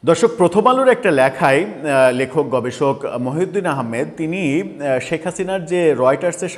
দর্শক, প্রথম আলোর একটা লেখায় লেখক গবেষক মহিউদ্দিন আহমেদ তিনি শেখ হাসিনার যে রয়টার্সের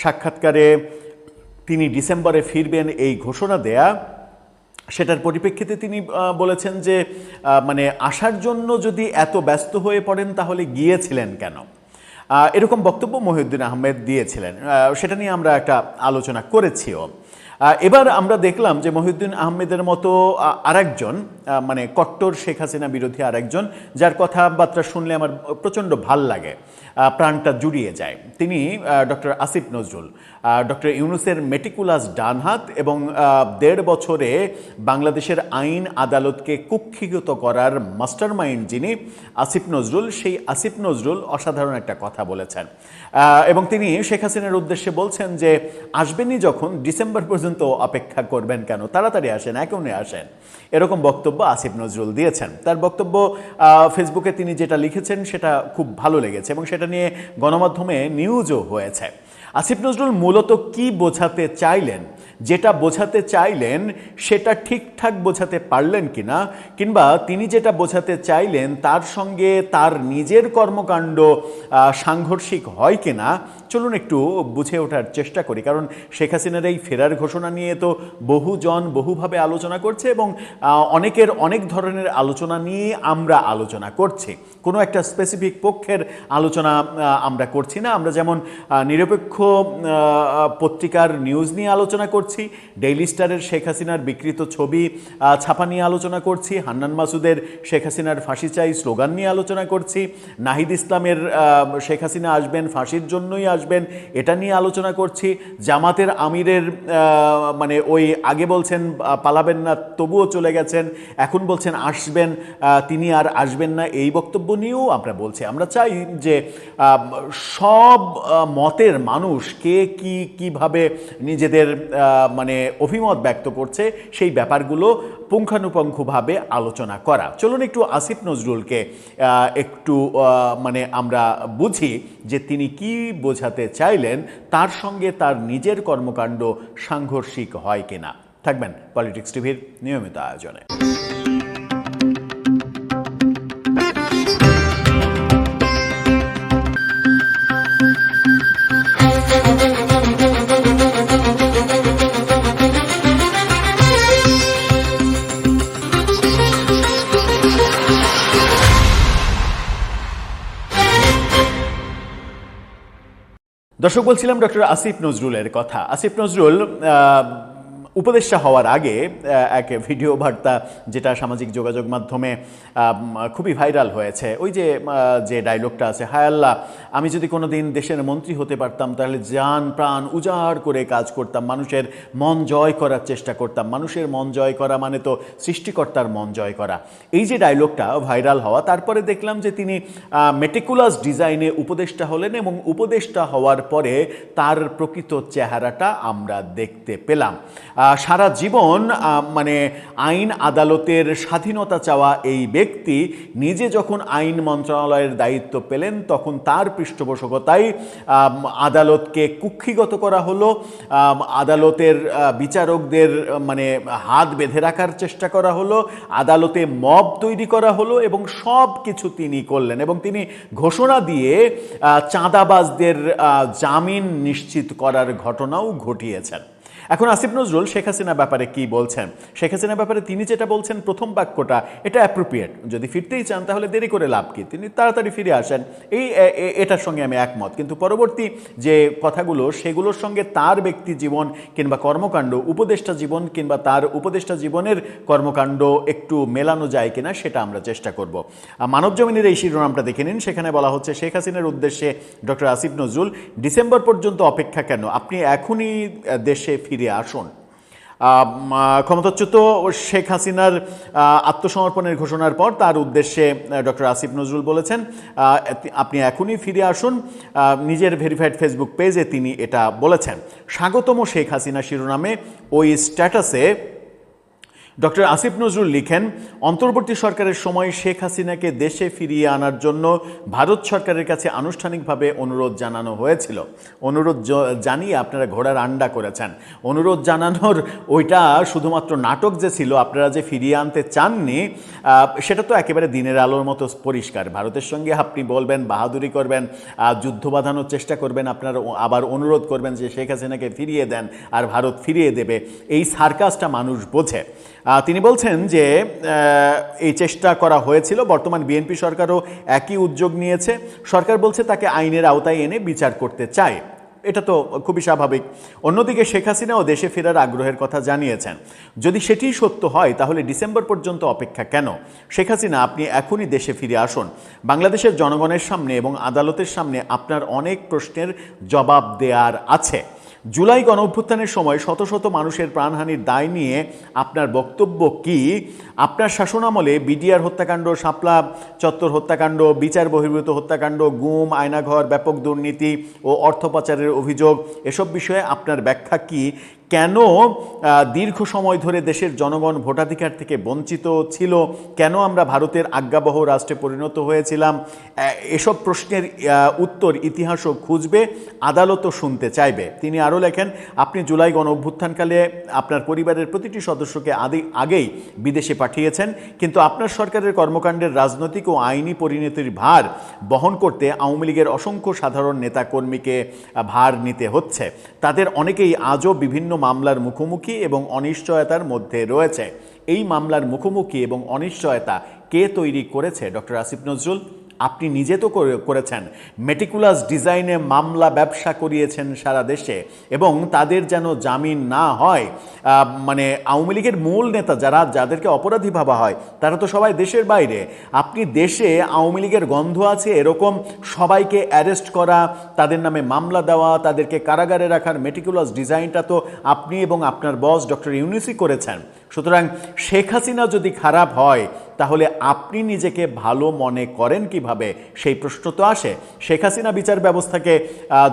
সাক্ষাৎকারে তিনি ডিসেম্বরে ফিরবেন এই ঘোষণা দেয়া, সেটার পরিপ্রেক্ষিতে তিনি বলেছেন যে মানে আসার জন্য যদি এত ব্যস্ত হয়ে পড়েন তাহলে গিয়েছিলেন কেন, এরকম বক্তব্য মহিউদ্দিন আহমেদ দিয়েছিলেন। সেটা নিয়ে আমরা একটা আলোচনা করেছিও। এবার আমরা দেখলাম যে মহিউদ্দিন আহমেদের মতো আরেকজন মানে কট্টর শেখ হাসিনা বিরোধী আরেকজন, যার কথাবার্তা শুনলে আমার প্রচণ্ড ভাল লাগে, প্রাণটা জুড়িয়ে যায়। তিনি ডক্টর আসিফ নজরুল, ডক্টর ইউনূসের মেটিকুলাস ডানহাত এবং ১.৫ বছরে বাংলাদেশের আইন আদালতকে কুক্ষিগত করার মাস্টারমাইন্ড যিনি আসিফ নজরুল, সেই আসিফ নজরুল অসাধারণ একটা কথা বলেছেন এবং তিনি শেখ হাসিনার উদ্দেশ্যে বলছেন যে আসবেনই যখন, ডিসেম্বর পর্যন্ত অপেক্ষা করবেন কেন, তাড়াতাড়ি আসেন, এখনই আসেন, এরকম বক্তব্য আসিফ নজরুল দিয়েছেন। তার বক্তব্য ফেসবুকে তিনি যেটা লিখেছেন সেটা খুব ভালো লেগেছে এবং সেটা নিয়ে গণমাধ্যমে নিউজও হয়েছে। আসিফ নজরুল মূলত কি বোঝাতে চাইলেন, যেটা বোঝাতে চাইলেন সেটা ঠিকঠাক বোঝাতে পারলেন কিনা, কিংবা তিনি যেটা বোঝাতে চাইলেন তার সঙ্গে তার নিজের কর্মকাণ্ড সাংঘর্ষিক হয় কিনা, চলুন একটু বুঝে ওঠার চেষ্টা করি। কারণ শেখ হাসিনার এই ফেরার ঘোষণা নিয়ে তো বহুজন বহুভাবে আলোচনা করছে এবং অনেকের অনেক ধরনের আলোচনা নিয়ে আমরা আলোচনা করছি। কোনো একটা স্পেসিফিক পক্ষের আলোচনা আমরা করছি না। আমরা যেমন নিরপেক্ষ পত্রিকার নিউজ নিয়ে আলোচনা করছি, ডেইলি স্টারের শেখ হাসিনার বিকৃত ছবি ছাপা নিয়ে আলোচনা করছি, হান্নান মাসুদের শেখ হাসিনার ফাঁসি চাই স্লোগান নিয়ে আলোচনা করছি, নাহিদ ইসলামের শেখ হাসিনা আসবেন ফাঁসির জন্যই আসবেন এটা নিয়ে আলোচনা করছি, জামাতের আমিরের মানে ওই আগে বলছেন পালাবেন না তবুও চলে গেছেন, এখন বলছেন আসবেন, তিনি আর আসবেন না, এই বক্তব্য নিয়েও আমরা বলছি। আমরা চাই যে সব মতের মানুষ কে কিভাবে নিজেদের মানে অভিমত ব্যক্ত করছে সেই ব্যাপারগুলো পুঙ্খানুপুঙ্খভাবে আলোচনা করা। চলুন একটু আসিফ নজরুলকে একটু মানে আমরা বুঝি যে তিনি কি বোঝাতে চাইলেন, তার সঙ্গে তার নিজের কর্মকাণ্ড সাংঘর্ষিক হয় কিনা। থাকবেন পলিটিক্স টিভির নিয়মিত আয়োজনে। দর্শক, বলছিলাম ডক্টর আসিফ নজরুলের কথা। আসিফ নজরুল উপদেষ্টা হওয়ার আগে এক ভিডিও বার্তা যেটা সামাজিক যোগাযোগ মাধ্যমে খুবই ভাইরাল হয়েছে, ওই যে ডায়লগটা আছে, হায় আল্লাহ, আমি যদি কোনো দিন দেশের মন্ত্রী হতে পারতাম তাহলে জান প্রাণ উজাড় করে কাজ করতাম, মানুষের মন জয় করার চেষ্টা করতাম। মানুষের মন জয় করা মানে তো সৃষ্টিকর্তার মন জয় করা। এই যে ডায়লগটা ভাইরাল হওয়া, তারপরে দেখলাম যে তিনি মেটিকুলাস ডিজাইনে উপদেষ্টা হলেন এবং উপদেষ্টা হওয়ার পরে তার প্রকৃত চেহারাটা আমরা দেখতে পেলাম। সারা জীবন মানে আইন আদালতের স্বাধীনতা চাওয়া এই ব্যক্তি নিজে যখন আইন মন্ত্রণালয়ের দায়িত্ব পেলেন তখন তার পৃষ্ঠপোষকতায় আদালতকে কুক্ষিগত করা হলো, আদালতের বিচারকদের মানে হাত বেঁধে রাখার চেষ্টা করা হলো, আদালতে মব তৈরি করা হলো এবং সব কিছু তিনি করলেন এবং তিনি ঘোষণা দিয়ে চাঁদাবাজদের জামিন নিশ্চিত করার ঘটনাও ঘটিয়েছেন। এখন আসিফ নজরুল শেখ হাসিনার ব্যাপারে কি বলছেন, শেখ হাসিনার ব্যাপারে তিনি যেটা বলছেন প্রথম বাক্যটা এটা অ্যাপ্রোপ্রিয়েট, যদি ফিরতেই চান তাহলে দেরি করে লাভ কি, তিনি তাড়াতাড়ি ফিরে আসেন, এটার সঙ্গে আমি একমত। কিন্তু পরবর্তী যে কথাগুলো সেগুলোর সঙ্গে তার ব্যক্তি জীবন কিংবা কর্মকাণ্ড, উপদেষ্টা জীবন কিংবা তার উপদেষ্টা জীবনের কর্মকাণ্ড একটু মেলানো যায় কিনা সেটা আমরা চেষ্টা করব। মানবজমিনের এই শিরোনামটা দেখে নিন, সেখানে বলা হচ্ছে শেখ হাসিনার উদ্দেশ্যে ডক্টর আসিফ নজরুল, ডিসেম্বর পর্যন্ত অপেক্ষা কেন, আপনি এখনই দেশে ফিরে আসুন। ক্ষমতাচ্যুত শেখ হাসিনার আত্মসমর্পণের ঘোষণার পর তার উদ্দেশ্যে ডক্টর আসিফ নজরুল বলেছেন আপনি এখনই ফিরে আসুন। নিজের ভেরিফাইড ফেসবুক পেজে তিনি এটা বলেছেন। স্বাগতম শেখ হাসিনা শিরোনামে ওই স্ট্যাটাসে ডক্টর আসিফ নজরুল লিখেন, অন্তর্বর্তী সরকারের সময় শেখ হাসিনাকে দেশে ফিরিয়ে আনার জন্য ভারত সরকারের কাছে আনুষ্ঠানিকভাবে অনুরোধ জানানো হয়েছিল। অনুরোধ জানিয়ে আপনারা ঘোড়ার আন্ডা করেছেন। অনুরোধ জানানোর ওইটা শুধুমাত্র নাটক যে ছিল, আপনারা যে ফিরিয়ে আনতে চাননি সেটা তো একেবারে দিনের আলোর মতো পরিষ্কার। ভারতের সঙ্গে আপনি বলবেন, বাহাদুরি করবেন, যুদ্ধ বাঁধানোর চেষ্টা করবেন, আপনারা আবার অনুরোধ করবেন যে শেখ হাসিনাকে ফিরিয়ে দেন, আর ভারত ফিরিয়ে দেবে। এই সার্কাসটা মানুষ বোঝে। তিনি বলছেন যে এই চেষ্টা করা হয়েছিল, বর্তমান বিএনপি সরকারও একই উদ্যোগ নিয়েছে। সরকার বলছে তাকে আইনের আওতায় এনে বিচার করতে চায়। এটা তো খুবই স্বাভাবিক। অন্যদিকে শেখ হাসিনাও দেশে ফেরার আগ্রহের কথা জানিয়েছেন। যদি সেটিই সত্য হয় তাহলে ডিসেম্বর পর্যন্ত অপেক্ষা কেন? শেখ হাসিনা, আপনি এখনই দেশে ফিরে আসুন। বাংলাদেশের জনগণের সামনে এবং আদালতের সামনে আপনার অনেক প্রশ্নের জবাব দেওয়ার আছে। জুলাই গণঅভ্যুত্থানের সময় শত শত মানুষের প্রাণহানির দায় নিয়ে আপনার বক্তব্য কি? আপনার শাসনামলে বিডিআর হত্যাকাণ্ড, শাপলা চত্বর হত্যাকাণ্ড, বিচার বহির্ভূত হত্যাকাণ্ড, গুম, আয়নাঘর, ব্যাপক দুর্নীতি ও অর্থ পাচারের অভিযোগ, এসব বিষয়ে আপনার ব্যাখ্যা কি? কেন দীর্ঘ সময় ধরে দেশের জনগণ ভোটাধিকার থেকে বঞ্চিত ছিল? কেন আমরা ভারতের আজ্ঞাবহ রাষ্ট্রে পরিণত হয়েছিলাম? এসব প্রশ্নের উত্তর ইতিহাসও খুঁজবে, আদালতও শুনতে চাইবে। তিনি আরও লেখেন, আপনি জুলাই গণ অভ্যুত্থানকালে আপনার পরিবারের প্রতিটি সদস্যকে আগেই বিদেশে পাঠিয়েছেন, কিন্তু আপনার সরকারের কর্মকাণ্ডের রাজনৈতিক ও আইনি পরিণতির ভার বহন করতে আওয়ামী লীগের অসংখ্য সাধারণ নেতাকর্মীকে ভার নিতে হচ্ছে। তাদের অনেকেই আজও বিভিন্ন মামলার মুখোমুখি এবং অনিশ্চয়তার মধ্যে রয়েছে। এই মামলার মুখোমুখি এবং অনিশ্চয়তা কে তৈরি করেছে? ডক্টর আসিফ নজরুল, আপনি নিজে তো করেছেন। মেটিকুলাস ডিজাইনে মামলা ব্যবসা করিয়েছেন সারা দেশে, এবং তাদের যেন জামিন না হয়। মানে আওয়ামী লীগের মূল নেতা যাদেরকে অপরাধী ভাবা হয় তারা তো সবাই দেশের বাইরে। আপনি দেশে আওয়ামী লীগের গন্ধ আছে এরকম সবাইকে অ্যারেস্ট করা, তাদের নামে মামলা দেওয়া, তাদেরকে কারাগারে রাখার মেটিকুলাস ডিজাইনটা তো আপনি এবং আপনার বস ডক্টর ইউনূসই করেছেন। সুতরাং শেখ হাসিনা যদি খারাপ হয় তাহলে আপনি নিজেকে ভালো মনে করেন কিভাবে? সেই প্রশ্ন তো আসে। শেখ হাসিনা বিচার ব্যবস্থাকে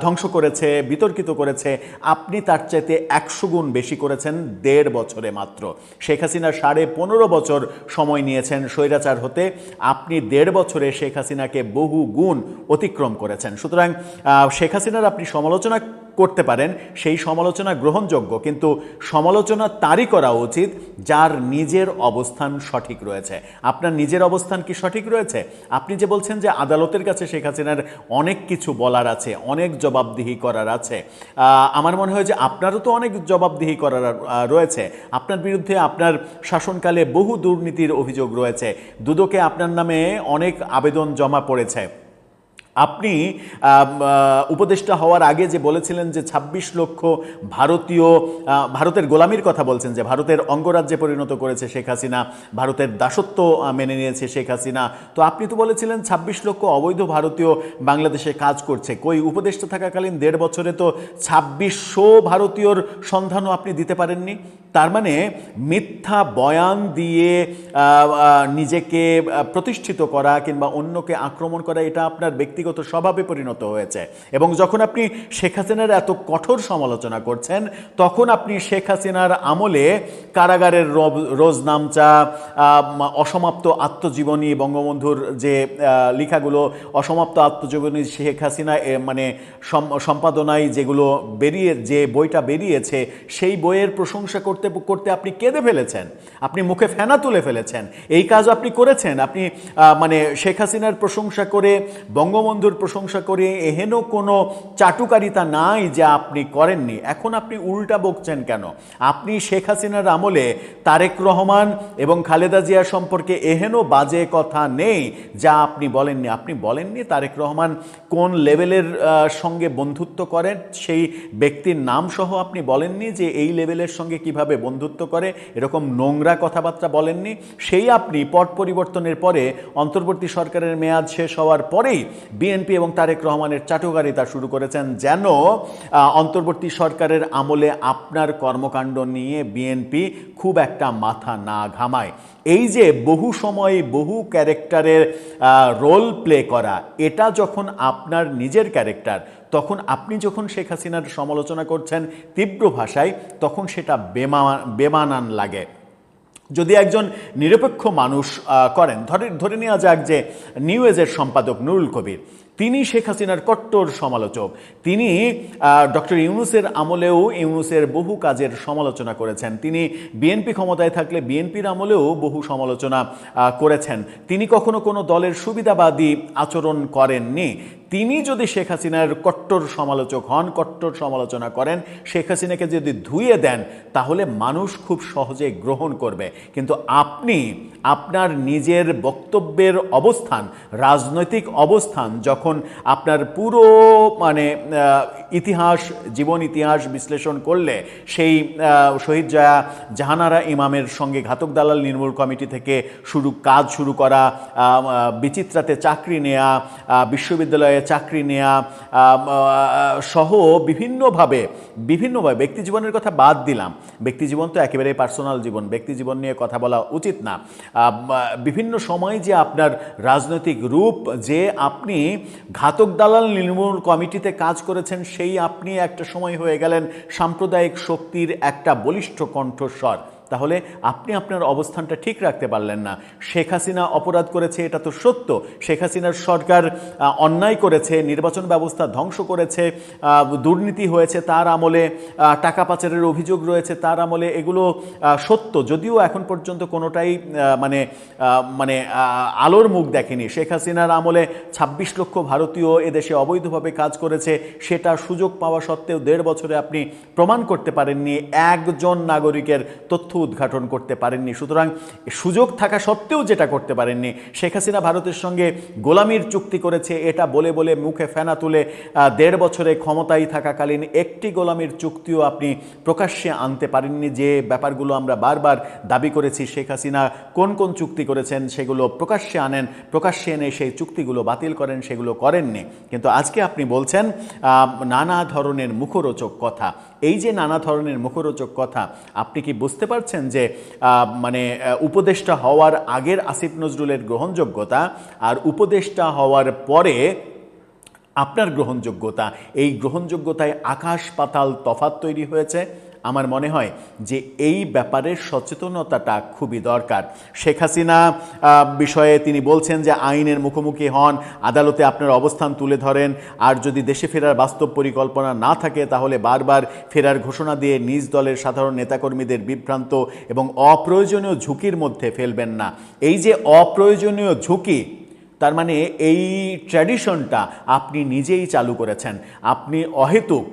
ধ্বংস করেছে, বিতর্কিত করেছে, আপনি তার চাইতে 100 গুণ বেশি করেছেন 1.5 বছরে মাত্র। শেখ হাসিনা 15.5 বছর সময় নিয়েছেন স্বৈরাচার হতে, আপনি 1.5 বছরে শেখ হাসিনাকে বহু গুণ অতিক্রম করেছেন। সুতরাং শেখ হাসিনার আপনি সমালোচনা করতে পারেন, সেই সমালোচনা গ্রহণযোগ্য, কিন্তু সমালোচনা তারই করা উচিত যার নিজের অবস্থান সঠিক রয়েছে। আপনার নিজের অবস্থান কি সঠিক রয়েছে? আপনি যে বলছেন যে আদালতের কাছে শেখ হাসিনার অনেক কিছু বলার আছে, অনেক জবাবদিহি করার আছে, আমার মনে হয় যে আপনারও তো অনেক জবাবদিহি করার রয়েছে। আপনার বিরুদ্ধে আপনার শাসনকালে বহু দুর্নীতির অভিযোগ রয়েছে, দুদকে আপনার নামে অনেক আবেদন জমা পড়েছে। আপনি উপদেষ্টা হওয়ার আগে যে বলেছিলেন যে 26 লক্ষ ভারতের গোলামির কথা বলছেন, যে ভারতের অঙ্গরাজ্যে পরিণত করেছে শেখ হাসিনা, ভারতের দাসত্ব মেনে নিয়েছে শেখ হাসিনা। তো আপনি তো বলেছিলেন 26 লক্ষ অবৈধ ভারতীয় বাংলাদেশে কাজ করছে। কই উপদেষ্টা থাকাকালীন 1.5 বছরে তো 2600 ভারতীয়র সন্ধানও আপনি দিতে পারেননি। তার মানে মিথ্যা বয়ান দিয়ে নিজেকে প্রতিষ্ঠিত করা কিংবা অন্যকে আক্রমণ করা, এটা আপনার ব্যক্তিগত স্বভাবে পরিণত হয়েছে। এবং যখন আপনি শেখ হাসিনার এত কঠোর সমালোচনা করছেন, তখন আপনি শেখ হাসিনার আমলে কারাগারের রোজনামচা, অসমাপ্ত আত্মজীবনী, বঙ্গবন্ধুর যে লেখাগুলো, অসমাপ্ত আত্মজীবনী শেখ হাসিনা মানে সম্পাদনায় যে বইটা বেরিয়েছে, সেই বইয়ের প্রশংসা করতে করতে আপনি কেঁদে ফেলেছেন, আপনি মুখে ফেনা তুলে ফেলেছেন। এই কাজ আপনি করেছেন। আপনি মানে শেখ হাসিনার প্রশংসা করে, বঙ্গবন্ধুর প্রশংসা করে এহেন কোনো চাটুকারিতা নাই যা আপনি করেননি। এখন আপনি উল্টা বকছেন কেন? আপনি শেখ হাসিনার আমলে তারেক রহমান এবং খালেদা জিয়া সম্পর্কে এহেন বাজে কথা নেই যা আপনি বলেননি। আপনি বলেননি তারেক রহমান কোন লেভেলের সঙ্গে বন্ধুত্ব করেন, সেই ব্যক্তির নাম সহ আপনি বলেননি যে এই লেভেলের সঙ্গে কিভাবে বন্ধুত্ব করে, এরকম নোংরা কথাবার্তা বলেননি। সেই আপনি পট পরিবর্তনের পরে, অন্তর্বর্তী সরকারের মেয়াদ শেষ হওয়ার পরেই বিএনপি এবং তারেক রহমানের চাটুকারিতা শুরু করেছেন, যেন অন্তর্বর্তী সরকারের আমলে আপনার কর্মকাণ্ড নিয়ে বিএনপি খুব একটা মাথা না ঘামায়। এই যে বহু সময় বহু ক্যারেক্টারের রোল প্লে করা, এটা যখন আপনার নিজের ক্যারেক্টার, তখন আপনি যখন শেখ হাসিনার সমালোচনা করছেন তীব্র ভাষায়, তখন সেটা বেমানান লাগে। যদি একজন নিরপেক্ষ মানুষ করেন, ধরে নেওয়া যাক যে নিউ এজের সম্পাদক নুরুল কবির, তিনি শেখ হাসিনার কট্টর সমালোচক, তিনি ডক্টর ইউনূসের আমলেও ইউনূসের বহু কাজের সমালোচনা করেছেন, তিনি বিএনপি ক্ষমতায় থাকলে বিএনপির আমলেও বহু সমালোচনা করেছেন, তিনি কখনো কোনো দলের সুবিধাবাদী আচরণ করেননি। তিনি যদি শেখ হাসিনার কট্টর সমালোচক হন, কট্টর সমালোচনা করেন, শেখ হাসিনাকে যদি ধুয়ে দেন, তাহলে মানুষ খুব সহজে গ্রহণ করবে। কিন্তু আপনি আপনার নিজের বক্তব্যের অবস্থান, রাজনৈতিক অবস্থান, যখন আপনার পুরো ইতিহাস, জীবন ইতিহাস বিশ্লেষণ করলে সেই শহীদ জাহানারা ইমামের সঙ্গে ঘাতক দালাল নির্মূল কমিটি থেকে কাজ শুরু করা, বিচিত্রাতে চাকরি নেয়া, বিশ্ববিদ্যালয়ে চাকরি নেয়া সহ বিভিন্নভাবে ব্যক্তি জীবনের কথা বাদ দিলাম, ব্যক্তি জীবন তো একেবারেই পার্সোনাল জীবন, ব্যক্তি জীবন নিয়ে কথা বলা উচিত না। বিভিন্ন সময় যে আপনার রাজনৈতিক রূপ, যে আপনি ঘাতক দালাল নির্মূল কমিটিতে কাজ করেছেন, সেই আপনি একটা সময় হয়ে গেলেন সাম্প্রদায়িক শক্তির একটা বলিষ্ঠ কণ্ঠস্বর। তাহলে আপনি আপনার অবস্থানটা ঠিক রাখতে পারলেন না। শেখ হাসিনা অপরাধ করেছে, এটা তো সত্য। শেখ হাসিনার সরকার অন্যায় করেছে, নির্বাচন ব্যবস্থা ধ্বংস করেছে, দুর্নীতি হয়েছে তার আমলে, টাকা পাচারের অভিযোগ রয়েছে তার আমলে, এগুলো সত্য। যদিও এখন পর্যন্ত কোনোটাই আলোর মুখ দেখেনি। শেখ হাসিনার আমলে ২৬ লক্ষ ভারতীয় এদেশে অবৈধভাবে কাজ করেছে, সেটা সুযোগ পাওয়া সত্ত্বেও ১.৫ বছরে আপনি প্রমাণ করতে পারেননি, একজন নাগরিকের তথ্য উদ্ঘাটন করতে পারেননি। সুতরাং সুযোগ থাকা সত্ত্বেও যেটা করতে পারেননি, শেখ হাসিনা ভারতের সঙ্গে গোলামির চুক্তি করেছে এটা বলে বলে মুখে ফেনা তুলে ১.৫ বছরে ক্ষমতায় থাকাকালীন একটি গোলামির চুক্তিও আপনি প্রকাশ্যে আনতে পারেননি। যে ব্যাপারগুলো আমরা বারবার দাবি করেছি, শেখ হাসিনা কোন কোন চুক্তি করেছেন সেগুলো প্রকাশ্যে আনেন, প্রকাশ্যে এনে সেই চুক্তিগুলো বাতিল করেন, সেগুলো করেননি। কিন্তু আজকে আপনি বলছেন নানা ধরনের মুখরোচক কথা। এই যে নানা ধরনের মুখরোচক কথা, আপনি কি বুঝতে পারছেন যে উপদেষ্টা হওয়ার আগের আসিফ নজরুলের গ্রহণযোগ্যতা আর উপদেষ্টা হওয়ার পরে আপনার গ্রহণযোগ্যতা, এই গ্রহণযোগ্যতায় আকাশ পাতাল তফাৎ তৈরি হয়েছে? আমার মনে হয় যে এই ব্যাপারে সচেতনতাটা খুবই দরকার। শেখ হাসিনা বিষয়ে তিনি বলছেন যে আইনের মুখোমুখি হন, আদালতে আপনার অবস্থান তুলে ধরেন, আর যদি দেশে ফেরার বাস্তব পরিকল্পনা না থাকে তাহলে বারবার ফেরার ঘোষণা দিয়ে নিজ দলের সাধারণ নেতাকর্মীদের বিভ্রান্ত এবং অপ্রয়োজনীয় ঝুঁকির মধ্যে ফেলবেন না। এই যে অপ্রয়োজনীয় ঝুঁকি, তার মানে এই ট্র্যাডিশনটা আপনি নিজেই চালু করেছেন। আপনি অহেতুক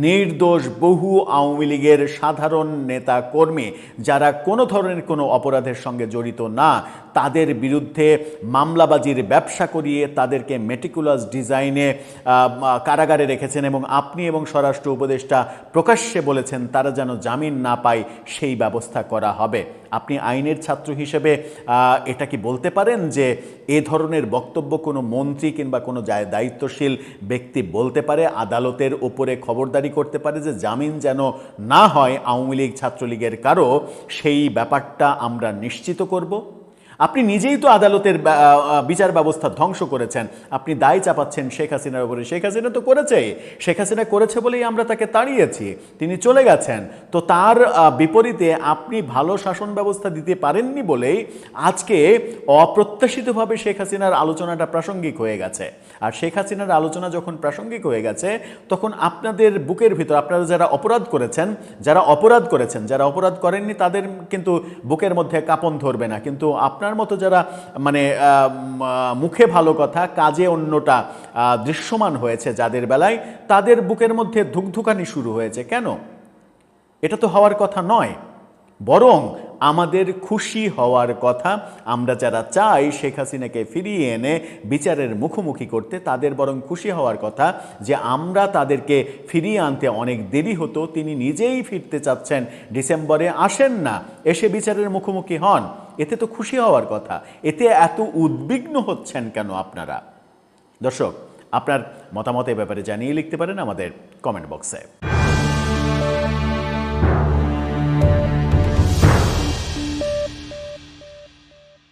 নির্দোষ বহু আওয়ামী লীগের সাধারণ নেতা কর্মী যারা কোনো ধরনের কোনো অপরাধের সঙ্গে জড়িত না, তাদের বিরুদ্ধে মামলাবাজির ব্যবসা করিয়ে তাদেরকে মেটিকুলাস ডিজাইনে কারাগারে রেখেছেন এবং আপনি এবং স্বরাষ্ট্র উপদেষ্টা প্রকাশ্যে বলেছেন তারা যেন জামিন না পায় সেই ব্যবস্থা করা হবে। আপনি আইনের ছাত্র হিসেবে এটা কি বলতে পারেন যে এ ধরনের বক্তব্য কোনো মন্ত্রী কিংবা কোনো দায়িত্বশীল ব্যক্তি বলতে পারে, আদালতের ওপরে খবরদারি করতে পারে যে জামিন যেন না হয় আওয়ামী লীগ ছাত্রলীগের কারো, সেই ব্যাপারটা আমরা নিশ্চিত করব? আপনি নিজেই তো আদালতের বিচার ব্যবস্থা ধ্বংস করেছেন, আপনি দায় চাপাচ্ছেন শেখ হাসিনার উপরে। শেখ হাসিনা তো করেছে, শেখ হাসিনা করেছে বলেই আমরা তাকে তাড়িয়েছি, তিনি চলে গেছেন। তো তার বিপরীতে আপনি ভালো শাসন ব্যবস্থা দিতে পারেননি বলেই আজকে অপ্রত্যাশিতভাবে শেখ হাসিনার আলোচনাটা প্রাসঙ্গিক হয়ে গেছে। আর শেখ হাসিনার আলোচনা যখন প্রাসঙ্গিক হয়ে গেছে, তখন আপনাদের বুকের ভিতর, আপনারা যারা অপরাধ করেছেন, যারা অপরাধ করেননি তাদের কিন্তু বুকের মধ্যে কাঁপন ধরবে না, কিন্তু আপনার মতো যারা মুখে ভালো কথা কাজে অন্যটা দৃশ্যমান হয়েছে যাদের বেলায়, তাদের বুকের মধ্যে ধুকধুকানি শুরু হয়েছে। কেন? এটা তো হওয়ার কথা নয়। বরং আমাদের খুশি হওয়ার কথা, আমরা যারা চাই শেখ হাসিনাকে ফিরিয়ে এনে বিচারের মুখোমুখি করতে, তাদের বরং খুশি হওয়ার কথা যে আমরা তাদেরকে ফিরিয়ে আনতে অনেক দেরি হতো, তিনি নিজেই ফিরতে চাচ্ছেন, ডিসেম্বরে আসেন না, এসে বিচারের মুখোমুখি হন। এতে তো খুশি হওয়ার কথা, এতে এত উদ্বিগ্ন হচ্ছেন কেন আপনারা? দর্শক, আপনার মতামত এ ব্যাপারে জানিয়ে লিখতে পারেন আমাদের কমেন্ট বক্সে।